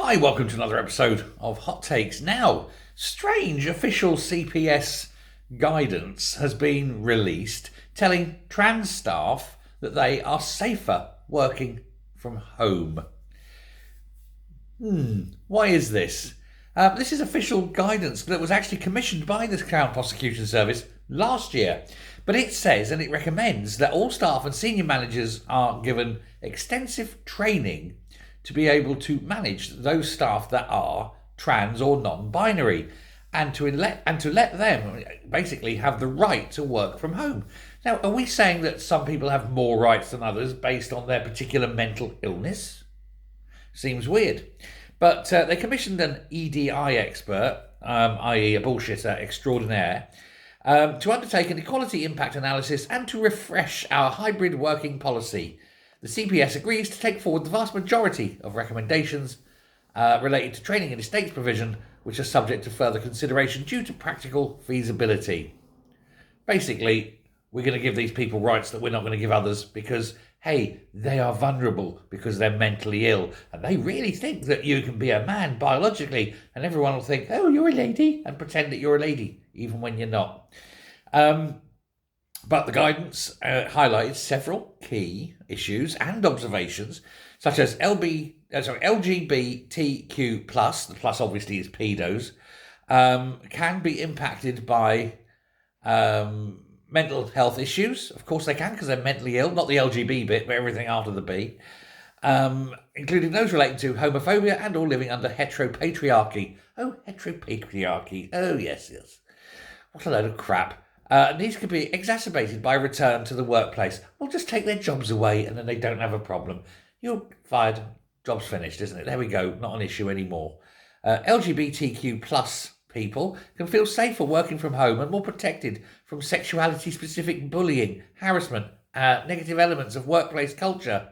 Hi, welcome to another episode of Hot Takes. Now, strange official CPS guidance has been released telling trans staff that they are safer working from home. Why is this? This is official guidance that was actually commissioned by the Crown Prosecution Service last year. But it says and it recommends that all staff and senior managers are given extensive training to be able to manage those staff that are trans or non-binary, and to let them basically have the right to work from home. Now, are we saying that some people have more rights than others based on their particular mental illness? Seems weird. But they commissioned an EDI expert, i.e. a bullshitter extraordinaire, to undertake an equality impact analysis and to refresh our hybrid working policy. The CPS agrees to take forward the vast majority of recommendations related to training and estates provision, which are subject to further consideration due to practical feasibility. Basically, we're going to give these people rights that we're not going to give others because, hey, they are vulnerable because they're mentally ill. And they really think that you can be a man biologically, and everyone will think, oh, you're a lady, and pretend that you're a lady, even when you're not. But the guidance highlighted several key issues and observations, such as LGBTQ+, the plus obviously is pedos, can be impacted by mental health issues. Of course they can, because they're mentally ill, not the LGB bit, but everything after the B, including those relating to homophobia and all living under heteropatriarchy. Oh, heteropatriarchy. Oh, yes. What a load of crap. These could be exacerbated by return to the workplace. Well, just take their jobs away and then they don't have a problem. You're fired. Job's finished, isn't it? There we go. Not an issue anymore. LGBTQ plus people can feel safer working from home and more protected from sexuality-specific bullying, harassment, negative elements of workplace culture.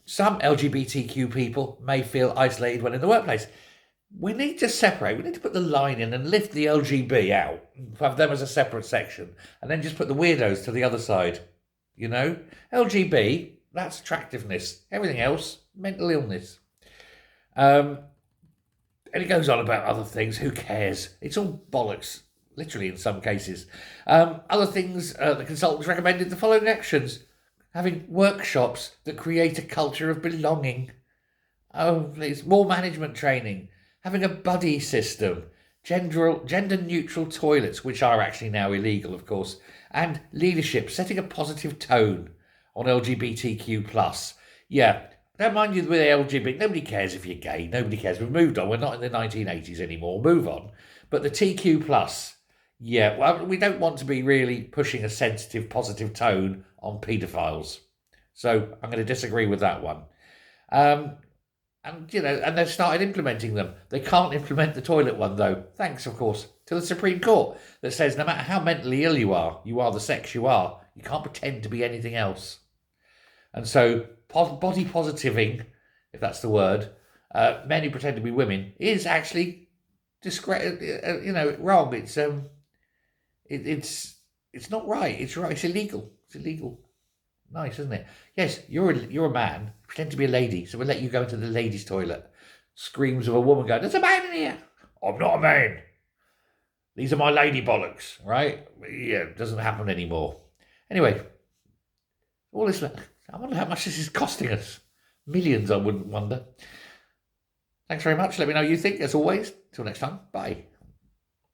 Some LGBTQ people may feel isolated when in the workplace. We need to separate. We need to put the line in and lift the LGB out, have them as a separate section, and then just put the weirdos to the other side. You know? LGB, that's attractiveness. Everything else, mental illness. And it goes on about other things. Who cares? It's all bollocks, literally in some cases. Other things, the consultants recommended the following actions. Having workshops that create a culture of belonging. Oh, please. More management training. Having a buddy system, gender-neutral toilets, which are actually now illegal, of course, and leadership, setting a positive tone on LGBTQ+. Yeah, don't mind you with LGBT. Nobody cares if you're gay. Nobody cares. We've moved on. We're not in the 1980s anymore. Move on. But the TQ+, yeah, well, we don't want to be really pushing a sensitive, positive tone on paedophiles. So I'm going to disagree with that one. And they've started implementing them. They can't implement the toilet one, though. Thanks, of course, to the Supreme Court that says no matter how mentally ill you are the sex you are. You can't pretend to be anything else. And so body positiving, if that's the word, men who pretend to be women, is actually wrong. It's not right. It's right. It's illegal. It's illegal. Nice, isn't it? Yes, you're a man. Pretend to be a lady, so we'll let you go into the ladies' toilet. Screams of a woman going, there's a man in here. I'm not a man. These are my lady bollocks, right? Yeah, it doesn't happen anymore. Anyway, all this, I wonder how much this is costing us. Millions, I wouldn't wonder. Thanks very much. Let me know what you think, as always. Till next time, bye.